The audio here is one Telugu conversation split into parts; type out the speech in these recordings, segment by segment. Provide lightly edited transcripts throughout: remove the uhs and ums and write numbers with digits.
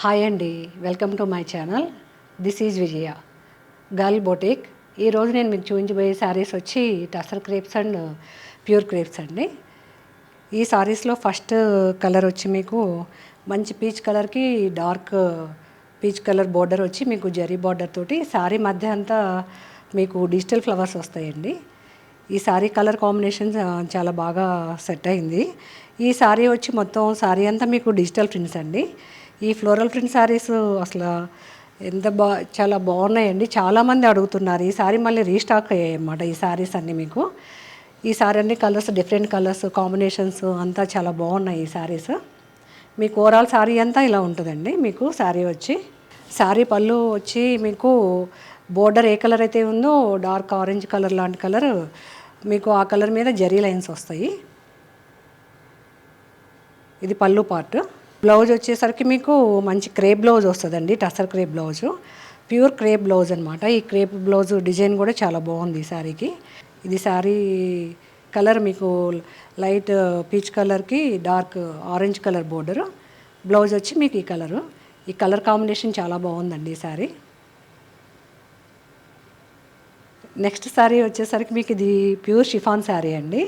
హాయ్ అండి, welcome to my channel. This is Vijaya girl boutique. ఈరోజు నేను మీకు చూపించబోయే శారీస్ వచ్చి tussar crepes and pure crepes అండి. ఈ శారీస్లో ఫస్ట్ కలర్ వచ్చి మీకు మంచి పీచ్ కలర్కి డార్క్ పీచ్ కలర్ బోర్డర్ వచ్చి మీకు జరీ బార్డర్ తోటి శారీ మధ్య అంతా మీకు డిజిటల్ ఫ్లవర్స్ వస్తాయండి. ఈ శారీ కలర్ కాంబినేషన్ చాలా బాగా సెట్ అయింది. ఈ శారీ వచ్చి మొత్తం శారీ అంతా మీకు డిజిటల్ ప్రింట్స్ అండి. ఈ ఫ్లోరల్ ప్రింట్ శారీస్ అసలు చాలా బాగున్నాయండి. చాలామంది అడుగుతున్నారు. ఈ శారీ మళ్ళీ రీస్టాక్ అయ్యాయి అన్నమాట. ఈ శారీస్ అన్నీ మీకు ఈ శారీ అన్ని కలర్స్, డిఫరెంట్ కలర్స్ కాంబినేషన్స్ అంతా చాలా బాగున్నాయి. ఈ శారీస్ మీకు ఓవరాల్ శారీ అంతా ఇలా ఉంటుందండి. మీకు శారీ వచ్చి శారీ పళ్ళు వచ్చి మీకు బోర్డర్ ఏ కలర్ అయితే ఉందో డార్క్ ఆరెంజ్ కలర్ లాంటి కలర్ మీకు ఆ కలర్ మీద జరీ లైన్స్ వస్తాయి. ఇది పళ్ళు పార్ట్. బ్లౌజ్ వచ్చేసరికి మీకు మంచి క్రేప్ బ్లౌజ్ వస్తుందండి. Tussar crepe blouse, pure crepe blouse అనమాట. ఈ క్రేప్ బ్లౌజ్ డిజైన్ కూడా చాలా బాగుంది ఈ శారీకి. ఇది శారీ కలర్ మీకు లైట్ పీచ్ కలర్కి dark orange colour border. Blouse వచ్చి మీకు ఈ కలర్ కాంబినేషన్ చాలా బాగుందండి ఈ శారీ. నెక్స్ట్ శారీ వచ్చేసరికి మీకు ఇది ప్యూర్ షిఫాన్ శారీ అండి.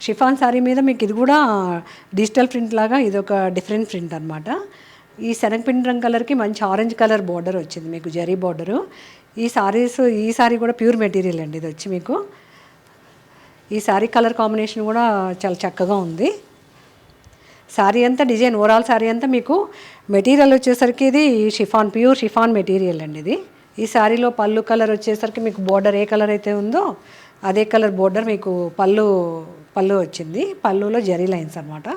షిఫాన్ శారీ మీద మీకు ఇది కూడా డిజిటల్ ప్రింట్ లాగా ఇది ఒక డిఫరెంట్ ప్రింట్ అనమాట. ఈ శనగపిండి రంగు కలర్కి మంచి ఆరెంజ్ కలర్ బోర్డర్ వచ్చింది మీకు జరీ బోర్డరు. ఈ శారీ కూడా ప్యూర్ మెటీరియల్ అండి. ఇది వచ్చి మీకు ఈ శారీ కలర్ కాంబినేషన్ కూడా చాలా చక్కగా ఉంది. శారీ అంతా డిజైన్ ఓవరాల్ శారీ అంతా మీకు మెటీరియల్ వచ్చేసరికి ఇది ప్యూర్ షిఫాన్ మెటీరియల్ అండి. ఇది ఈ శారీలో పళ్ళు కలర్ వచ్చేసరికి మీకు బోర్డర్ ఏ కలర్ అయితే ఉందో అదే కలర్ బోర్డర్ మీకు పళ్ళు వచ్చింది. పళ్ళులో జరీ లైన్స్ అనమాట.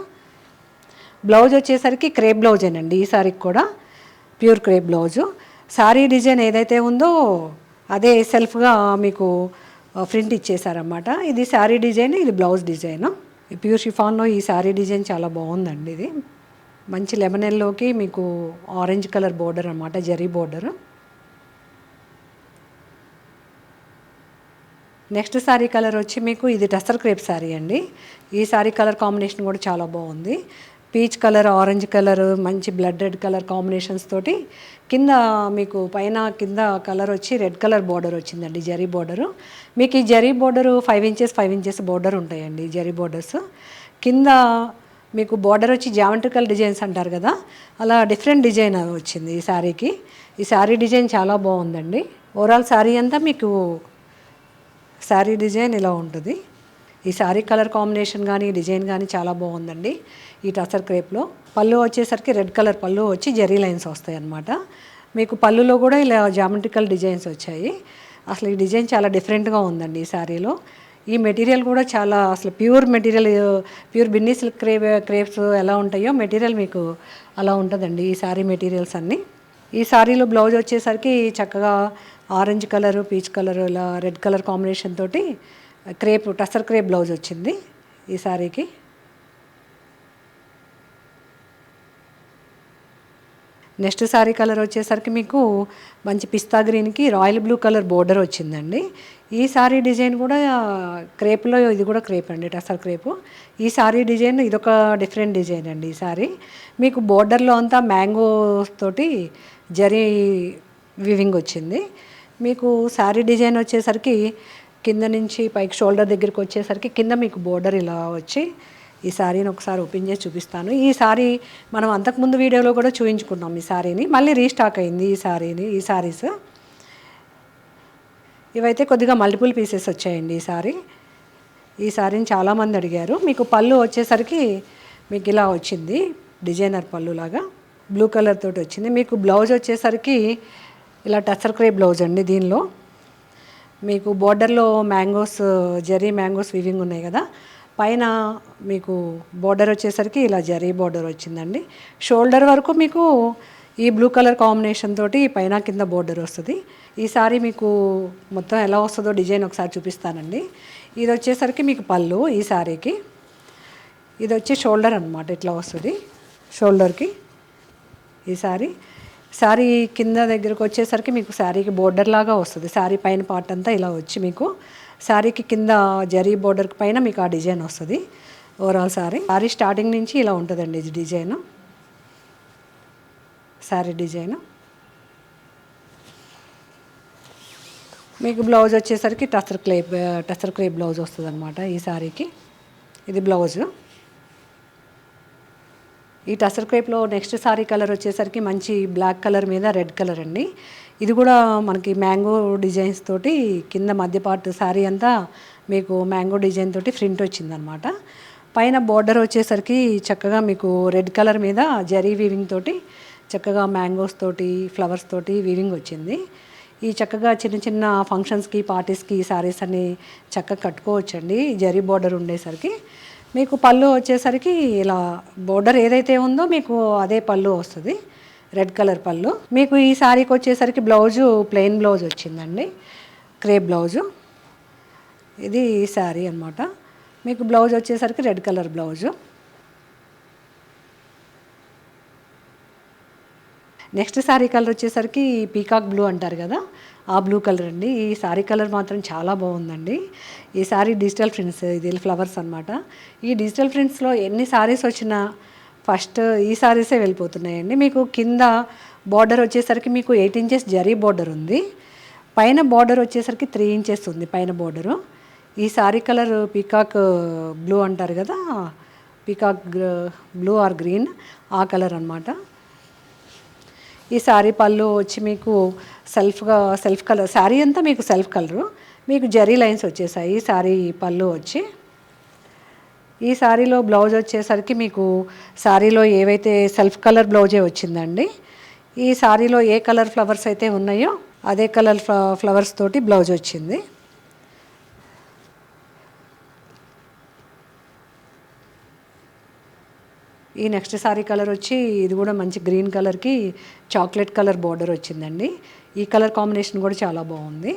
బ్లౌజ్ వచ్చేసరికి క్రేప్ బ్లౌజేనండి. ఈ శారీకి కూడా pure crepe blouse. Sari design ఏదైతే ఉందో అదే సెల్ఫ్గా మీకు ప్రింట్ ఇచ్చేసారన్నమాట. ఇది శారీ డిజైన్, ఇది బ్లౌజ్ డిజైన్. ఈ ప్యూర్ షిఫాన్లో ఈ శారీ డిజైన్ చాలా బాగుందండి. ఇది మంచి లెమన్ ఎల్లోకి మీకు ఆరెంజ్ కలర్ బోర్డర్ అనమాట, zari border. Next sari colour వచ్చి మీకు ఇది టసర్ క్రేప్ శారీ అండి. ఈ శారీ కలర్ కాంబినేషన్ కూడా చాలా బాగుంది. పీచ్ కలర్, ఆరెంజ్ కలర్, మంచి బ్లడ్ రెడ్ కలర్ కాంబినేషన్స్ తోటి కింద మీకు కింద కలర్ వచ్చి రెడ్ కలర్ బోర్డర్ వచ్చిందండి, జరీ బోర్డరు. మీకు ఈ జరీ బోర్డరు 5 ఇంచెస్ బోర్డర్ ఉంటాయండి. జరీ బోర్డర్స్ కింద మీకు బోర్డర్ వచ్చి జామెట్రికల్ డిజైన్స్ అంటారు కదా, అలా డిఫరెంట్ డిజైన్ వచ్చింది ఈ శారీకి. ఈ శారీ డిజైన్ చాలా బాగుందండి. ఓవరాల్ శారీ అంతా మీకు శారీ డిజైన్ ఇలా ఉంటుంది. ఈ శారీ కలర్ కాంబినేషన్ కానీ డిజైన్ కానీ చాలా బాగుందండి. ఈ టసర్ క్రేప్లో పళ్ళు వచ్చేసరికి రెడ్ కలర్ పళ్ళు వచ్చి జరీ లైన్స్ వస్తాయి అన్నమాట. మీకు పళ్ళులో కూడా ఇలా జామెట్రికల్ డిజైన్స్ వచ్చాయి. అసలు ఈ డిజైన్ చాలా డిఫరెంట్గా ఉందండి ఈ శారీలో. ఈ మెటీరియల్ కూడా చాలా అసలు pure material, pure Binny silk crepes ఎలా ఉంటాయో మెటీరియల్ మీకు అలా ఉంటుందండి ఈ శారీ మెటీరియల్స్ అన్నీ. ఈ శారీలో బ్లౌజ్ వచ్చేసరికి చక్కగా ఆరెంజ్ కలరు, పీచ్ కలర్, ఇలా రెడ్ కలర్ కాంబినేషన్ తోటి టసర్ క్రేప్ బ్లౌజ్ వచ్చింది ఈ శారీకి. నెక్స్ట్ శారీ కలర్ వచ్చేసరికి మీకు మంచి పిస్తా గ్రీన్కి రాయల్ బ్లూ కలర్ బోర్డర్ వచ్చిందండి. ఈ శారీ డిజైన్ కూడా క్రేప్లో ఇది కూడా క్రేప్ అండి, టసర్ క్రేపు. ఈ శారీ డిజైన్ ఇదొక డిఫరెంట్ డిజైన్ అండి. ఈ శారీ మీకు బోర్డర్లో అంతా మ్యాంగోస్ తోటి జరీ వివింగ్ వచ్చింది. మీకు శారీ డిజైన్ వచ్చేసరికి కింద నుంచి పైకి షోల్డర్ దగ్గరికి వచ్చేసరికి కింద మీకు బోర్డర్ ఇలా వచ్చి ఈ శారీని ఒకసారి ఓపెన్ చేసి చూపిస్తాను. ఈ శారీ మనం అంతకుముందు వీడియోలో కూడా చూపించుకున్నాం. ఈ శారీని మళ్ళీ రీస్టాక్ అయింది ఈ శారీస్. ఇవైతే కొద్దిగా మల్టిపుల్ పీసెస్ వచ్చాయండి ఈ శారీని చాలామంది అడిగారు. మీకు పళ్ళు వచ్చేసరికి మీకు ఇలా వచ్చింది, డిజైనర్ పళ్ళు లాగా బ్లూ కలర్ తోటి వచ్చింది. మీకు బ్లౌజ్ వచ్చేసరికి ఇలా టసర్ క్రేప్ బ్లౌజ్ అండి. దీనిలో మీకు బోర్డర్లో జరీ మ్యాంగోస్ వివింగ్ ఉన్నాయి కదా, పైన మీకు బోర్డర్ వచ్చేసరికి ఇలా జరీ బోర్డర్ వచ్చిందండి. షోల్డర్ వరకు మీకు ఈ బ్లూ కలర్ కాంబినేషన్ తోటి పైన కింద బోర్డర్ వస్తుంది. ఈ సారీ మీకు మొత్తం ఎలా వస్తుందో డిజైన్ ఒకసారి చూపిస్తానండి. ఇది వచ్చేసరికి మీకు పళ్ళు ఈ సారీకి. ఇది వచ్చి షోల్డర్ అనమాట, ఇట్లా వస్తుంది షోల్డర్కి ఈ శారీ కింద దగ్గరకు వచ్చేసరికి మీకు శారీకి బోర్డర్ లాగా వస్తుంది. శారీ పైన పార్ట్ అంతా ఇలా వచ్చి మీకు శారీకి కింద జరీ బోర్డర్కి పైన మీకు ఆ డిజైన్ వస్తుంది. ఓవరాల్ శారీ స్టార్టింగ్ నుంచి ఇలా ఉంటుందండి ఇది డిజైన్. శారీ డిజైన్. మీకు బ్లౌజ్ వచ్చేసరికి టసర్ క్రేప్ బ్లౌజ్ వస్తుంది అనమాట ఈ శారీకి. ఇది బ్లౌజు. ఈ టసర్ క్రేప్లో నెక్స్ట్ శారీ కలర్ వచ్చేసరికి మంచి బ్లాక్ కలర్ మీద రెడ్ కలర్ అండి. ఇది కూడా మనకి మ్యాంగో డిజైన్స్ తోటి కింద మధ్య పార్ట్ శారీ అంతా మీకు మ్యాంగో డిజైన్ తోటి ప్రింట్ వచ్చిందనమాట. పైన బోర్డర్ వచ్చేసరికి చక్కగా మీకు రెడ్ కలర్ మీద జరీ వీవింగ్ తోటి చక్కగా మ్యాంగోస్ తోటి ఫ్లవర్స్ తోటి వీవింగ్ వచ్చింది. ఈ చక్కగా చిన్న చిన్న ఫంక్షన్స్కి పార్టీస్కి ఈ శారీస్ అన్ని చక్కగా కట్టుకోవచ్చండి జరీ బోర్డర్ ఉండేసరికి. మీకు పళ్ళు వచ్చేసరికి ఇలా బోర్డర్ ఏదైతే ఉందో మీకు అదే పళ్ళు వస్తుంది, రెడ్ కలర్ పళ్ళు. మీకు ఈ శారీకి వచ్చేసరికి బ్లౌజు ప్లెయిన్ బ్లౌజ్ వచ్చిందండి, క్రేప్ బ్లౌజు. ఇది శారీ అనమాట. మీకు బ్లౌజ్ వచ్చేసరికి red colour blouse. Next sari colour వచ్చేసరికి పీకాక్ బ్లూ అంటారు కదా, ఆ బ్లూ కలర్ అండి. ఈ శారీ కలర్ మాత్రం చాలా బాగుందండి. ఈ శారీ డిజిటల్ ప్రింట్స్, ఇది ఫ్లవర్స్ అనమాట. ఈ డిజిటల్ ప్రింట్స్లో ఎన్ని శారీస్ వచ్చినా ఫస్ట్ ఈ శారీసే వెళ్ళిపోతున్నాయండి. మీకు కింద బార్డర్ వచ్చేసరికి మీకు 8 ఇంచెస్ జరీ బార్డర్ ఉంది, పైన బార్డర్ వచ్చేసరికి 3 ఇంచెస్ ఉంది పైన బార్డరు. ఈ శారీ కలర్ పీకాక్ బ్లూ అంటారు కదా, పీకాక్ బ్లూ ఆర్ గ్రీన్, ఆ కలర్ అనమాట. ఈ శారీ పళ్ళు వచ్చి మీకు సెల్ఫ్ కలర్, శారీ అంతా మీకు సెల్ఫ్ కలరు, మీకు జరీ లైన్స్ వచ్చేసాయి శారీ పళ్ళు వచ్చి. ఈ శారీలో బ్లౌజ్ వచ్చేసరికి మీకు శారీలో ఏవైతే సెల్ఫ్ కలర్ బ్లౌజే వచ్చిందండి. ఈ శారీలో ఏ కలర్ ఫ్లవర్స్ అయితే ఉన్నాయో అదే కలర్ ఫ్లవర్స్ తోటి బ్లౌజ్ వచ్చింది. ఈ నెక్స్ట్ శారీ కలర్ వచ్చి ఇది కూడా మంచి గ్రీన్ కలర్కి చాక్లెట్ కలర్ బార్డర్ వచ్చిందండి. ఈ కలర్ కాంబినేషన్ కూడా చాలా బాగుంది.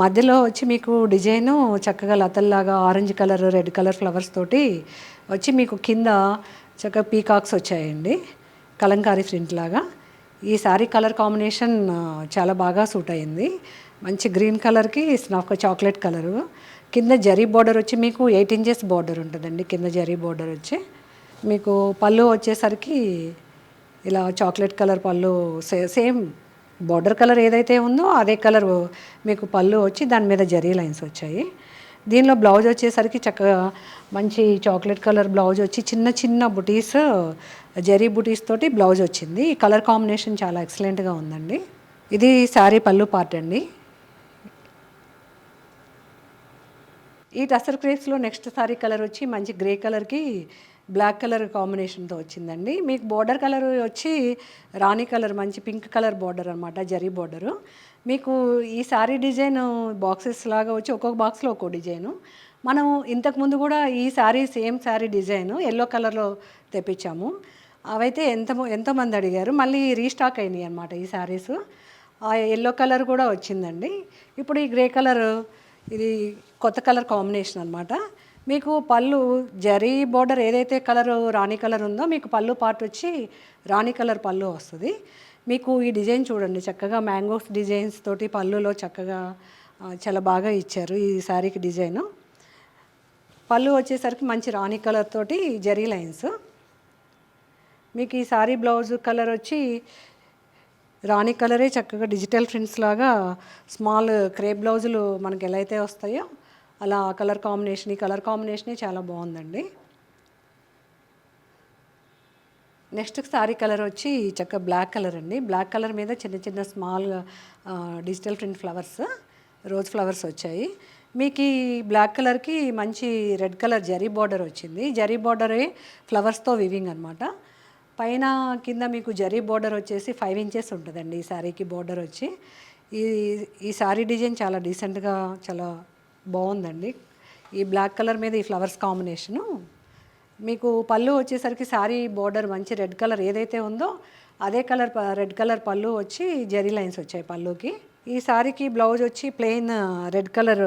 మధ్యలో వచ్చి మీకు డిజైను చక్కగా లతల్లాగా orange colour red colour flowers తోటి వచ్చి మీకు కింద చక్కగా పీకాక్స్ వచ్చాయండి, కలంకారీ ప్రింట్ లాగా. ఈ శారీ కలర్ కాంబినేషన్ చాలా బాగా సూట్ అయింది. మంచి గ్రీన్ కలర్కి నాకు చాక్లెట్ కలరు. కింద జరీ బార్డర్ వచ్చి మీకు 8 ఇంచెస్ బార్డర్ ఉంటుందండి. కింద జరీ బార్డర్ వచ్చి మీకు పళ్ళు వచ్చేసరికి ఇలా చాక్లెట్ కలర్ పళ్ళు, సేమ్ బార్డర్ కలర్ ఏదైతే ఉందో అదే కలర్ మీకు పళ్ళు వచ్చి దాని మీద జరీ లైన్స్ వచ్చాయి. దీనిలో బ్లౌజ్ వచ్చేసరికి చక్కగా మంచి చాక్లెట్ కలర్ బ్లౌజ్ వచ్చి చిన్న చిన్న బుటీస్, జరీ బుటీస్ తోటి బ్లౌజ్ వచ్చింది. ఈ కలర్ కాంబినేషన్ చాలా ఎక్సలెంట్గా ఉందండి. ఇది శారీ పళ్ళు పార్ట్ అండి. ఈ టసర్ క్రేప్స్లో నెక్స్ట్ శారీ కలర్ వచ్చి మంచి గ్రే కలర్కి బ్లాక్ కలర్ కాంబినేషన్తో వచ్చిందండి. మీకు బార్డర్ కలర్ వచ్చి రాణి కలర్, మంచి పింక్ కలర్ బార్డర్ అనమాట, జరీ బార్డరు. మీకు ఈ శారీ డిజైన్ బాక్సెస్ లాగా వచ్చి ఒక్కొక్క బాక్స్లో ఒక్కో డిజైను. మనం ఇంతకుముందు కూడా ఈ sari same sari design yellow కలర్లో తెప్పించాము. అవైతే ఎంతోమంది అడిగారు, మళ్ళీ రీస్టాక్ అయినాయి అనమాట ఈ శారీస్. ఆ ఎల్లో కలర్ కూడా వచ్చిందండి. ఇప్పుడు ఈ గ్రే కలర్, ఇది కొత్త కలర్ కాంబినేషన్ అనమాట. మీకు పళ్ళు జరీ బార్డర్ ఏదైతే కలర్ రాణి కలర్ ఉందో మీకు పళ్ళు పార్ట్ వచ్చి రాణి కలర్ పళ్ళు వస్తుంది. మీకు ఈ డిజైన్ చూడండి, చక్కగా మ్యాంగోస్ డిజైన్స్ తోటి పళ్ళులో చక్కగా చాలా బాగా ఇచ్చారు ఈ శారీకి డిజైను. పళ్ళు వచ్చేసరికి మంచి రాణి కలర్ తోటి జరీ లైన్స్. మీకు ఈ శారీ బ్లౌజ్ కలర్ వచ్చి రాణి కలరే చక్కగా డిజిటల్ ప్రింట్స్ లాగా స్మాల్ క్రేప్ బ్లౌజులు మనకి ఎలా అయితే వస్తాయో అలా కలర్ కాంబినేషన్, ఈ కలర్ కాంబినేషనే చాలా బాగుందండి. నెక్స్ట్ శారీ కలర్ వచ్చి చక్కగా బ్లాక్ కలర్ అండి. బ్లాక్ కలర్ మీద చిన్న చిన్న small digital print flowers, rose flowers వచ్చాయి. మీకు ఈ బ్లాక్ కలర్కి మంచి రెడ్ కలర్ జరీ బార్డర్ వచ్చింది. జరీ బార్డరే ఫ్లవర్స్తో వివింగ్ అనమాట. పైన కింద మీకు జరీ బార్డర్ వచ్చేసి 5 ఇంచెస్ ఉంటుందండి ఈ శారీకి బార్డర్ వచ్చి. ఈ శారీ డిజైన్ చాలా డీసెంట్గా చాలా బాగుందండి. ఈ బ్లాక్ కలర్ మీద ఈ ఫ్లవర్స్ కాంబినేషను. మీకు పళ్ళు వచ్చేసరికి శారీ బార్డర్ మంచి రెడ్ కలర్ ఏదైతే ఉందో అదే కలర్ రెడ్ కలర్ పళ్ళు వచ్చి జరీ లైన్స్ వచ్చాయి పళ్ళుకి. ఈ శారీకి బ్లౌజ్ వచ్చి plain red colour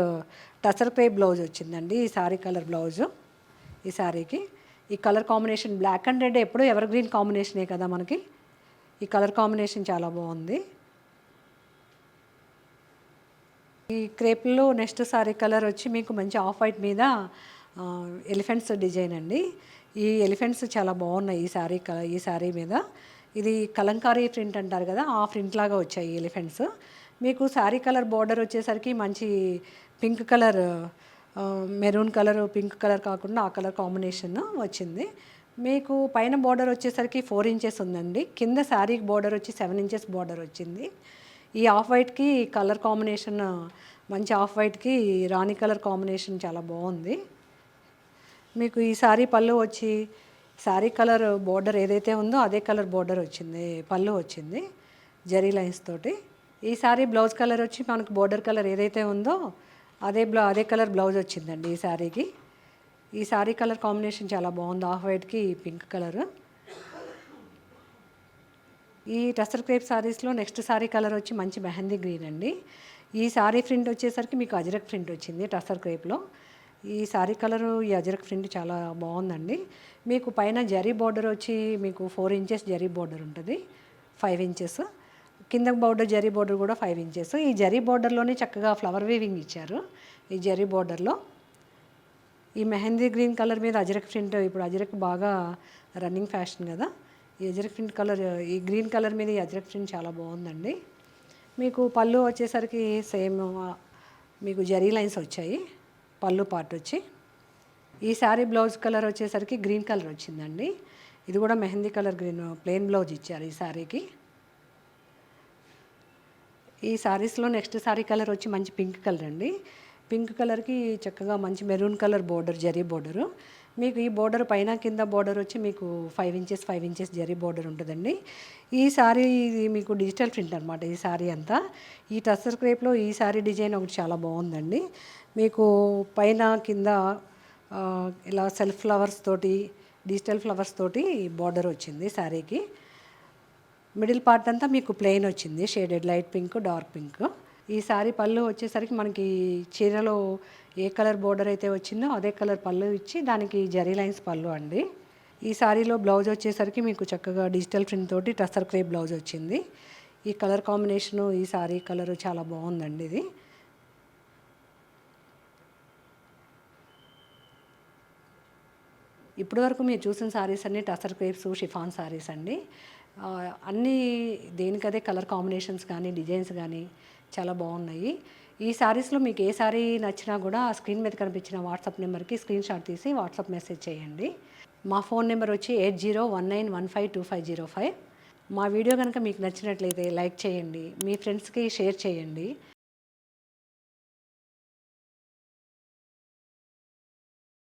tussar crepe blouse వచ్చిందండి ఈ శారీ కలర్ బ్లౌజు. ఈ శారీకి ఈ colour combination black and red ఎప్పుడూ ఎవర్ గ్రీన్ కాంబినేషనే కదా మనకి. ఈ కలర్ కాంబినేషన్ చాలా బాగుంది. ఈ క్రేప్లో నెక్స్ట్ శారీ కలర్ వచ్చి మీకు మంచి ఆఫ్ వైట్ మీద ఎలిఫెంట్స్ డిజైన్ అండి. ఈ ఎలిఫెంట్స్ చాలా బాగున్నాయి ఈ శారీ మీద. ఇది కలంకారీ ప్రింట్ అంటారు కదా, ఆ ప్రింట్ లాగా వచ్చాయి ఎలిఫెంట్స్. మీకు శారీ కలర్ బార్డర్ వచ్చేసరికి మంచి pink colour, maroon colour, pink colour కాకుండా ఆ కలర్ కాంబినేషన్ వచ్చింది. మీకు పైన బార్డర్ వచ్చేసరికి 4 ఇంచెస్ ఉందండి. కింద శారీ బార్డర్ వచ్చి 7 ఇంచెస్ బార్డర్ వచ్చింది. ఈ ఆఫ్ వైట్కి కలర్ కాంబినేషన్, మంచి ఆఫ్ వైట్కి రాణి కలర్ కాంబినేషన్ చాలా బాగుంది. మీకు ఈ శారీ పళ్ళు వచ్చి శారీ కలర్ బోర్డర్ ఏదైతే ఉందో అదే కలర్ బోర్డర్ వచ్చింది, పళ్ళు వచ్చింది జరీ లైన్స్ తోటి. ఈ శారీ బ్లౌజ్ కలర్ వచ్చి మనకు బోర్డర్ కలర్ ఏదైతే ఉందో అదే కలర్ బ్లౌజ్ వచ్చిందండి ఈ శారీకి. ఈ శారీ కలర్ కాంబినేషన్ చాలా బాగుంది, ఆఫ్ వైట్కి పింక్ కలర్. ఈ టసర్ క్రేప్ శారీస్లో నెక్స్ట్ శారీ కలర్ వచ్చి మంచి మెహందీ గ్రీన్ అండి. ఈ శారీ ప్రింట్ వచ్చేసరికి మీకు అజరక్ ప్రింట్ వచ్చింది టసర్ క్రేప్లో. ఈ శారీ కలరు, ఈ అజరక్ ప్రింట్ చాలా బాగుందండి. మీకు పైన జరీ బార్డర్ వచ్చి మీకు 4 ఇంచెస్ జరీ బార్డర్ ఉంటుంది, 5 ఇంచెస్ కింద బార్డర్, జరీ బార్డర్ కూడా 5 ఇంచెస్. ఈ జరీ బార్డర్లోనే చక్కగా ఫ్లవర్ వీవింగ్ ఇచ్చారు ఈ జరీ బార్డర్లో. ఈ మెహందీ గ్రీన్ కలర్ మీద అజరక్ ప్రింట్, ఇప్పుడు అజరక్ బాగా రన్నింగ్ ఫ్యాషన్ కదా, ఈ అజరక్ ప్రింట్ కలర్, ఈ గ్రీన్ కలర్ మీద ఈ అజరక్ ప్రింట్ చాలా బాగుందండి. మీకు పళ్ళు వచ్చేసరికి సేమ్ మీకు జరీ లైన్స్ వచ్చాయి పళ్ళు పార్ట్ వచ్చి. ఈ శారీ బ్లౌజ్ కలర్ వచ్చేసరికి గ్రీన్ కలర్ వచ్చిందండి. ఇది కూడా mehndi colour green plain blouse ఇచ్చారు ఈ శారీకి. ఈ శారీస్లో నెక్స్ట్ శారీ కలర్ వచ్చి మంచి పింక్ కలర్ అండి. పింక్ కలర్కి చక్కగా మంచి maroon colour border, zari border. మీకు ఈ బోర్డర్ పైన కింద బోర్డర్ వచ్చి మీకు 5 ఇంచెస్ జరీ బోర్డర్ ఉంటుందండి. ఈ శారీ మీకు డిజిటల్ ప్రింట్ అనమాట ఈ శారీ అంతా. ఈ టసర్ క్రేప్లో ఈ శారీ డిజైన్ ఒకటి చాలా బాగుందండి. మీకు పైన కింద ఇలా సెల్ఫ్ ఫ్లవర్స్ తోటి, డిజిటల్ ఫ్లవర్స్ తోటి బార్డర్ వచ్చింది శారీకి. మిడిల్ పార్ట్ అంతా మీకు ప్లెయిన్ వచ్చింది, shaded light pink, dark pink. ఈ శారీ పళ్ళు వచ్చేసరికి మనకి చీరలో ఏ కలర్ బోర్డర్ అయితే వచ్చిందో అదే కలర్ పళ్ళు ఇచ్చి దానికి జరీ లైన్స్ పళ్ళు అండి. ఈ శారీలో బ్లౌజ్ వచ్చేసరికి మీకు చక్కగా డిజిటల్ ప్రింట్ తోటి టసర్ క్రేప్ బ్లౌజ్ వచ్చింది. ఈ కలర్ కాంబినేషను, ఈ శారీ కలరు చాలా బాగుందండి ఇది. ఇప్పటి వరకు మీరు చూసిన శారీస్ అన్నీ టసర్ క్రేప్స్, షిఫాన్ శారీస్ అండి. అన్నీ దేనికదే కలర్ కాంబినేషన్స్ కానీ, డిజైన్స్ కానీ చాలా బాగున్నాయి. ఈ శారీస్లో మీకు ఏ శారీ నచ్చినా కూడా ఆ స్క్రీన్ మీద కనిపించిన వాట్సాప్ నెంబర్కి స్క్రీన్ షాట్ తీసి వాట్సాప్ మెసేజ్ చేయండి. మా ఫోన్ నెంబర్ వచ్చి 8019152505. మా వీడియో కనుక మీకు నచ్చినట్లయితే లైక్ చేయండి, మీ ఫ్రెండ్స్కి షేర్ చేయండి.